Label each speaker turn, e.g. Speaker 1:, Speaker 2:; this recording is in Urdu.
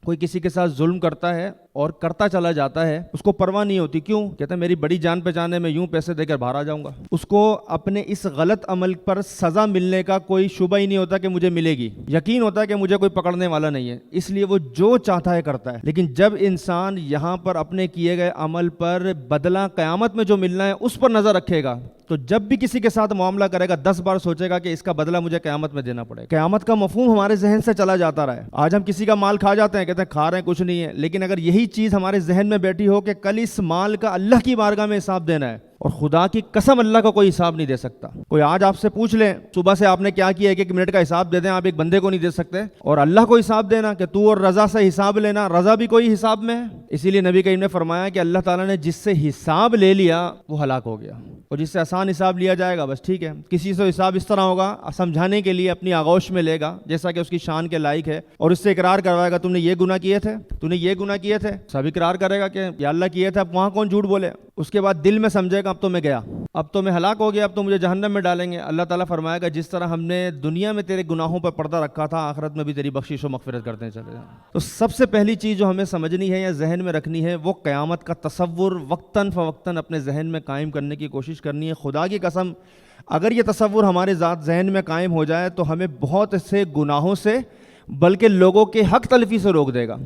Speaker 1: کوئی کسی کے ساتھ ظلم کرتا ہے اور کرتا چلا جاتا ہے، اس کو پرواہ نہیں ہوتی، کیوں؟ کہتا ہے میری بڑی جان پہچان ہے، میں یوں پیسے دے کر باہر آ جاؤں گا۔ اس کو اپنے اس غلط عمل پر سزا ملنے کا کوئی شبہ ہی نہیں ہوتا کہ مجھے ملے گی، یقین ہوتا ہے کہ مجھے کوئی پکڑنے والا نہیں ہے، اس لیے وہ جو چاہتا ہے کرتا ہے۔ لیکن جب انسان یہاں پر اپنے کیے گئے عمل پر بدلہ قیامت میں جو ملنا ہے اس پر نظر رکھے گا، تو جب بھی کسی کے ساتھ معاملہ کرے گا 10 بار سوچے گا کہ اس کا بدلہ مجھے قیامت میں دینا پڑے گا۔ قیامت کا مفہوم ہمارے ذہن سے چلا جاتا رہا ہے۔ آج ہم کسی کا مال کھا جاتے ہیں، کہتے ہیں کھا رہے ہیں کچھ نہیں ہے، لیکن اگر یہی چیز ہمارے ذہن میں بیٹھی ہو کہ کل اس مال کا اللہ کی بارگاہ میں حساب دینا ہے، اور خدا کی قسم اللہ کا کوئی حساب نہیں دے سکتا۔ کوئی آج آپ سے پوچھ لے صبح سے آپ نے کیا کیا، 1 منٹ کا حساب دے دیں، آپ ایک بندے کو نہیں دے سکتے، اور اللہ کو حساب دینا کہ تو اور رضا سے حساب لینا، رضا بھی کوئی حساب میں ہے۔ اسی لیے نبی کریم نے فرمایا کہ اللہ تعالیٰ نے جس سے حساب لے لیا وہ ہلاک ہو گیا، اور جس سے آسان حساب لیا جائے گا بس ٹھیک ہے۔ کسی سے حساب اس طرح ہوگا سمجھانے کے لیے اپنی آغوش میں لے گا جیسا کہ اس کی شان کے لائق ہے، اور اس سے اقرار کروائے گا تم نے یہ گناہ کیے تھے، تم نے یہ گناہ کیے تھے، سب اقرار کرے گا کہ یا اللہ کیے تھے، اب وہاں کون جھوٹ بولے۔ اس کے بعد دل میں سمجھے گا اب تو میں گیا، اب تو میں ہلاک ہو گیا، اب تو مجھے جہنم میں ڈالیں گے۔ اللہ تعالیٰ فرمائے گا جس طرح ہم نے دنیا میں تیرے گناہوں پر پردہ رکھا تھا، آخرت میں بھی تیری بخشش و مغفرت کرتے چلے جائیں۔ تو سب سے پہلی چیز جو ہمیں سمجھنی ہے یا ذہن میں رکھنی ہے وہ قیامت کا تصور وقتاً فوقتاً اپنے ذہن میں قائم کرنے کی کوشش کرنی ہے۔ خدا کی قسم اگر یہ تصور ہمارے ذات ذہن میں قائم ہو جائے تو ہمیں بہت سے گناہوں سے بلکہ لوگوں کے حق تلفی سے روک دے گا۔